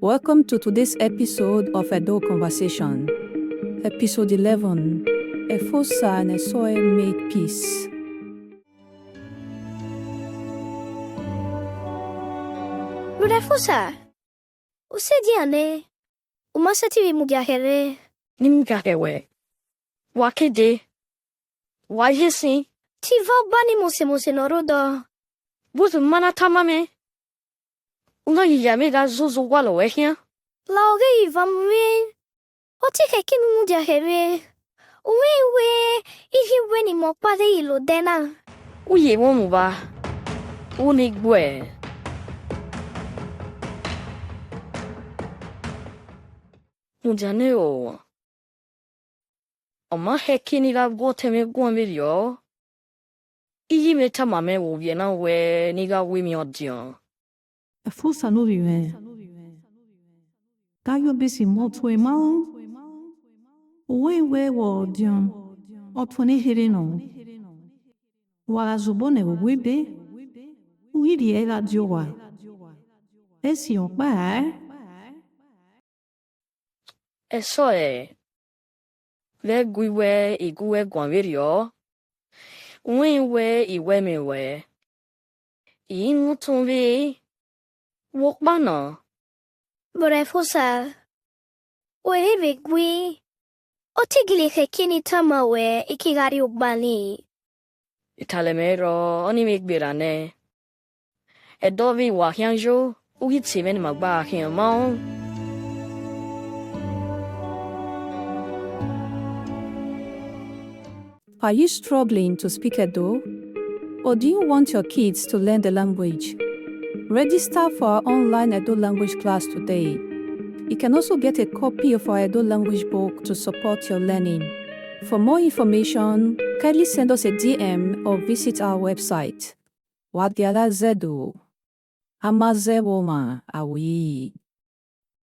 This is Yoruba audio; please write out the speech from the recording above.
Welcome to today's episode of Edo Conversation. Episode 11, Efosa and Esoe Made Peace. Efosa, usediane, umasatiwi mugahere. Nimgahewe. Wakede. Wajesi. Tiva bani mose norodo. Buzu mana tamame. Una yame ga zuzu walo wehia. Lauge ivamwe. Otike kimi mugahere. Uwe, ihi weni mokpade ilo dena. Uye womuba. Unigwe. Mujane o. Oma hekini la goteme gwambirio. Iyi meta mame wo viena we niga wimi odion. Efosa no vive. Kayo besi moto emao. Uwe wo dion. Otwone hirino. Warazubone webe. Uiri ela diowa. Esi okpa. Esoe. Le guiwe iguwe gwambirio. Uwe iwe mewe. Inu tumbi. Wokbana. Efosa, uwe gwi. Otigili hekini tamawe ikigari ubani. Italemero onimigbirane. Edovi wahianjo. Ugi tsimen magba hiamao. Are you struggling to speak Edo? Or do you want your kids to learn the language? Register for our online Edo language class today. You can also get a copy of our Edo language book to support your learning. For more information, kindly send us a DM or visit our website. Wadiara Zedo. Amaze Woma Awi.